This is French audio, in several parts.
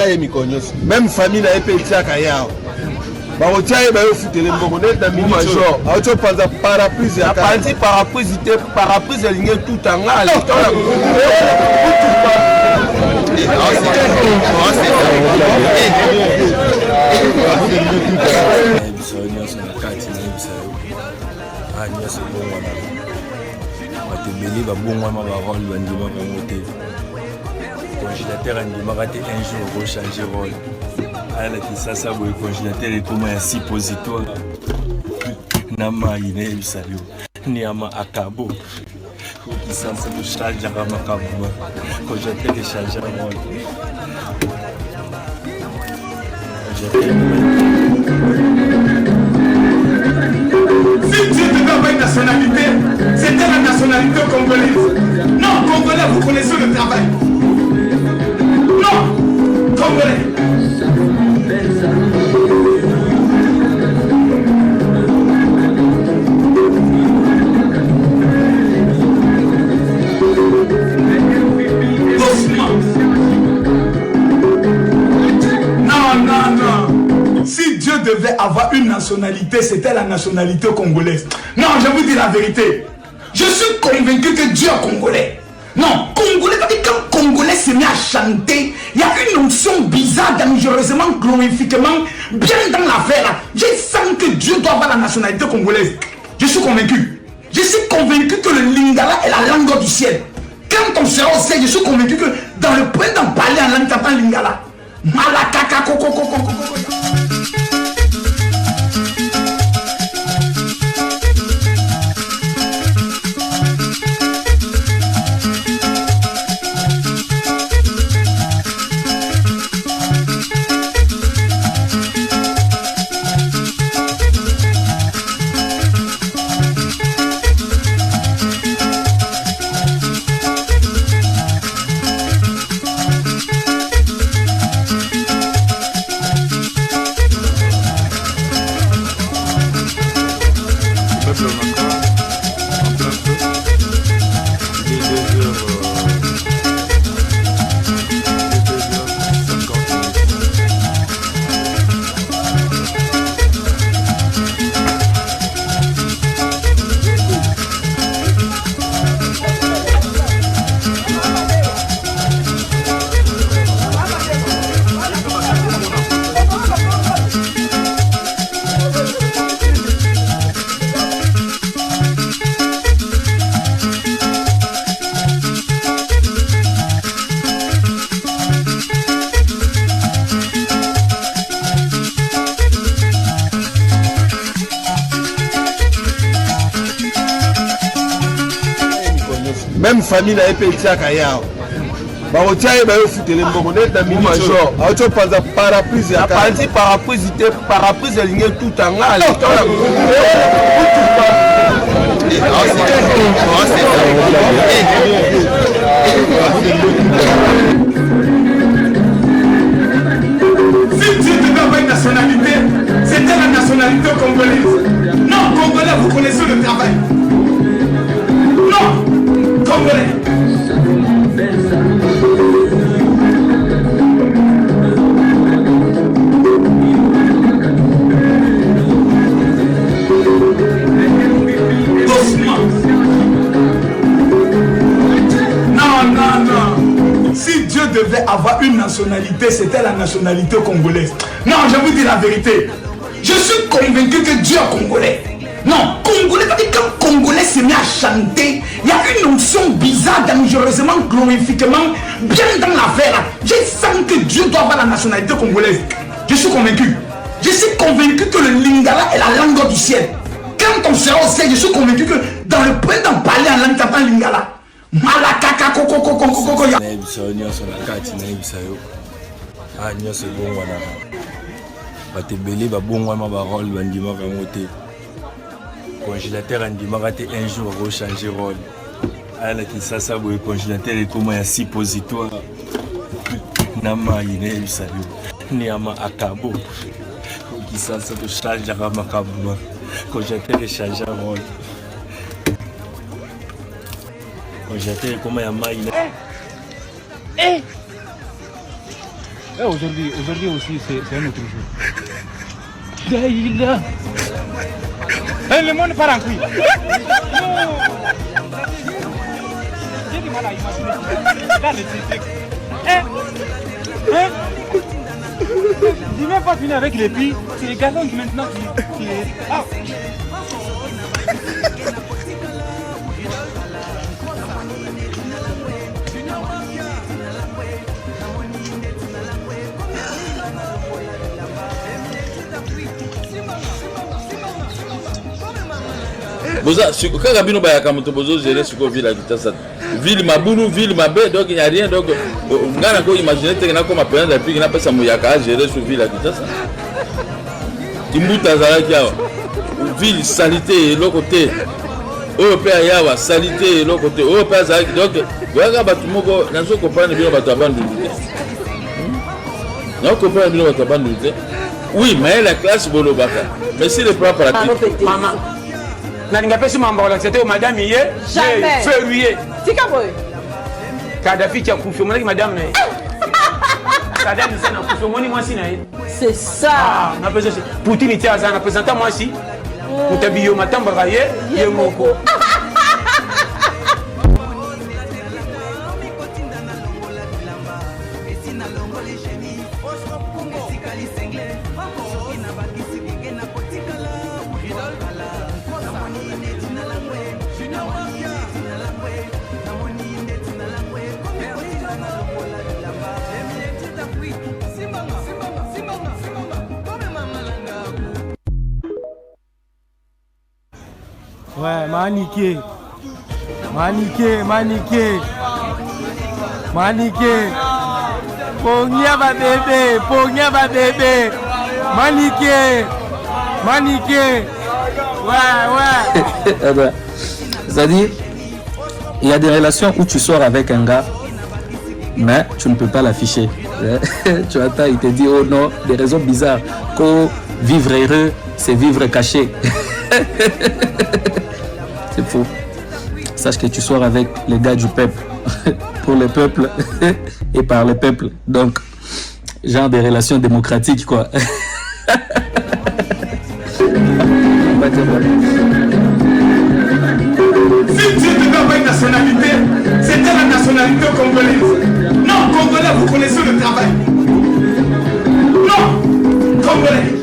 ye mikonyos même famille na epe tiaka yao baotia ye bayo futele mbongo neta mini major aocho panza parapluie ya panzi parapluie te parapluie elingi tutanga batebeli babongwama barole bandimaka yango te congélateur andimaka te un jour okochange role alakisasa boye congélateur ekoma ya suppositoire na mai nayebisa yo niama akabo okisasa tochangeaka makambo congélateur echange role Si Dieu te donne une nationalité, c'était la nationalité congolaise. Non, Congolais, vous connaissez le travail. Non, Congolais. Si Dieu devait avoir une nationalité, c'était la nationalité congolaise. Non, je vous dis la vérité. Je suis convaincu que Dieu est congolais. Non, congolais, quand Congolais se met à chanter, il y a une notion bizarre, dangereusement, glorifiquement, bien dans l'affaire. Je sens que Dieu doit avoir la nationalité congolaise. Je suis convaincu. Je suis convaincu que le lingala est la langue du ciel. Quand on sera au ciel, je suis convaincu que dans le point d'en parler en langue, tu entends lingala. Malakaka, koko, koko, koko, koko. même famille na epe tiaka yao baotia ye bayo futele mbongo neta mini major aocho panza parapluie ya panzi parapluie te parapluie elingi tutanga Si Dieu te donne une nationalité, c'était la nationalité congolaise. Non, Congolais, vous connaissez le travail. Non, Congolais. Si Dieu devait avoir une nationalité, c'était la nationalité congolaise. Non, je vous dis la vérité. Je suis convaincu que Dieu est congolais. Non, Congolais, quand Congolais se met à chanter, il y a une notion bizarre, dangereusement, glorifiquement, bien dans l'affaire. Je sens que Dieu doit avoir la nationalité congolaise. Je suis convaincu. Je suis convaincu que le lingala est la langue du ciel. Quand on sera au ciel, je suis convaincu que dans le point d'en parler en langue, tu entends lingala. Malakaka, koko, koko, koko, koko. nyonso ebongwanaka bato ebele babongwama barole bandimaka yango te congélateur andimaka te un jour akochange role alakisasa boye congélateur ekoma ya suppositoire na mai nayebisa yo niama akabo okisasa tochangeaka makambo congélateur echange role congélateur ekoma ya mai Aujourd'hui aussi, c'est un autre jour. Daïla. Le monde part en couille. J'ai du mal à imaginer. Regarde les textes. Il n'est même pas fini avec les filles. C'est les garçons qui maintenant qui est... Ah. Boza, quand Rabino Bayaka Motobozo gérer ce qu'on vit là, ville Maboulou, ville Mabé, donc il n'y a rien. Donc, on a encore imaginé que comme appelé depuis qu'il n'a pas sa mouyaka gérer ce ville là, tout ça. Timbuta Zarakia, ville salité, l'autre côté. Européen Yawa, salité, l'autre côté. Européen Zarakia, donc, voilà, Batumoko, n'a pas compris bien Bataban de l'unité. N'a pas compris bien Bataban de l'unité. Oui, mais la classe Bolobaka. Mais c'est le plan pratique. Maman. N'ingapesi mambo la c'était madame hier février tika boy Kadhafi qui a confié mon madame na Kadhafi c'est na confié mon moi si na c'est ça ah na pesa Poutine était à na présenter moi si Mutabio matamba raye yemoko Ouais, maniqué. Pogna va bébé. Maniqué. Ouais. C'est-à-dire, il y a des relations où tu sors avec un gars, mais tu ne peux pas l'afficher. Tu attends, il te dit, oh non, des raisons bizarres. Que vivre heureux, c'est vivre caché. C'est faux. Sache que tu sors avec les gars du peuple, pour le peuple et par le peuple. Donc, genre des relations démocratiques, quoi. Si Dieu devait avoir une nationalité, c'était la nationalité congolaise. Non, Congolais, vous connaissez le travail. Non, Congolais.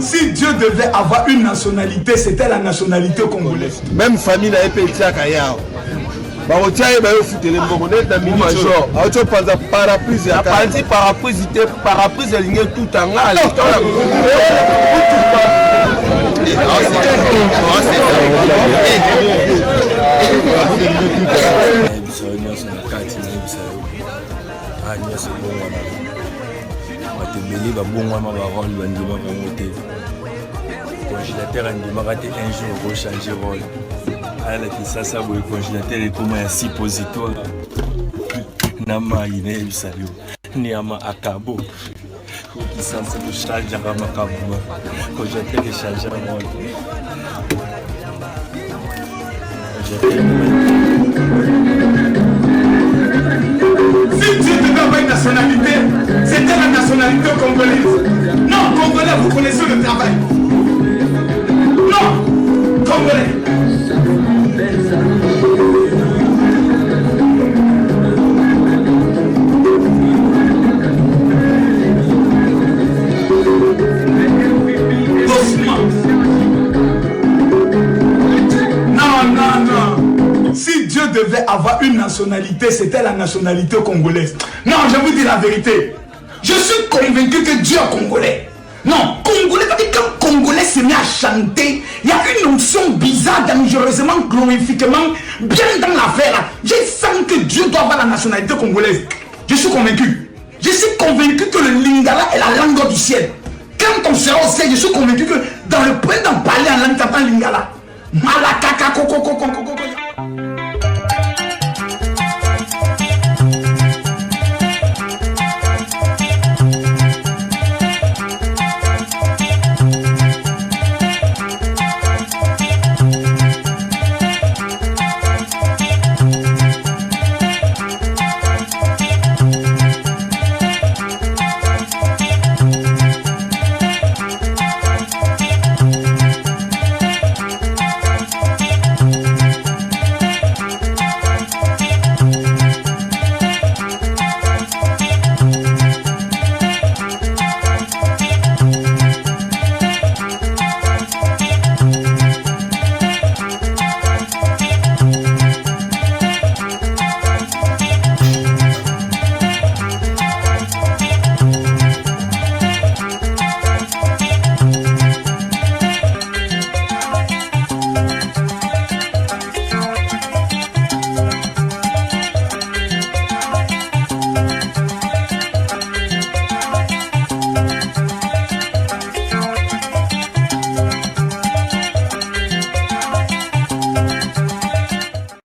Si Dieu devait avoir une nationalité, c'était la nationalité congolaise. Même famille n'a pas été à Kayao. Barotia et Bayo Foutelé Mbonnet d'un mini-major. Auto Panza parapluie à Panzi parapluie aligné tout en là. Congélateur un jour pour changer rôle. Alors que ça le congélateur est comme un suppositoire. Nama ine bisayo. Niama akabo. Qui censé le charger à makabo. Congélateur est chargé rôle. Si Dieu devait avoir une nationalité, c'était la nationalité congolaise. Non, Congolais, vous connaissez le travail. Non, Congolais. Non. Si Dieu devait avoir une nationalité, c'était la nationalité congolaise. Non, je vous dis la vérité. Je suis convaincu que Dieu est congolais. Non, congolais, quand Congolais se met à chanter, il y a une notion bizarre, dangereusement, glorifiquement, bien dans l'affaire. Je sens que Dieu doit avoir la nationalité congolaise. Je suis convaincu. Je suis convaincu que le lingala est la langue du ciel. Quand on sera au ciel, je suis convaincu que dans le printemps, parler en langue, t'entends lingala. Malakaka, koko.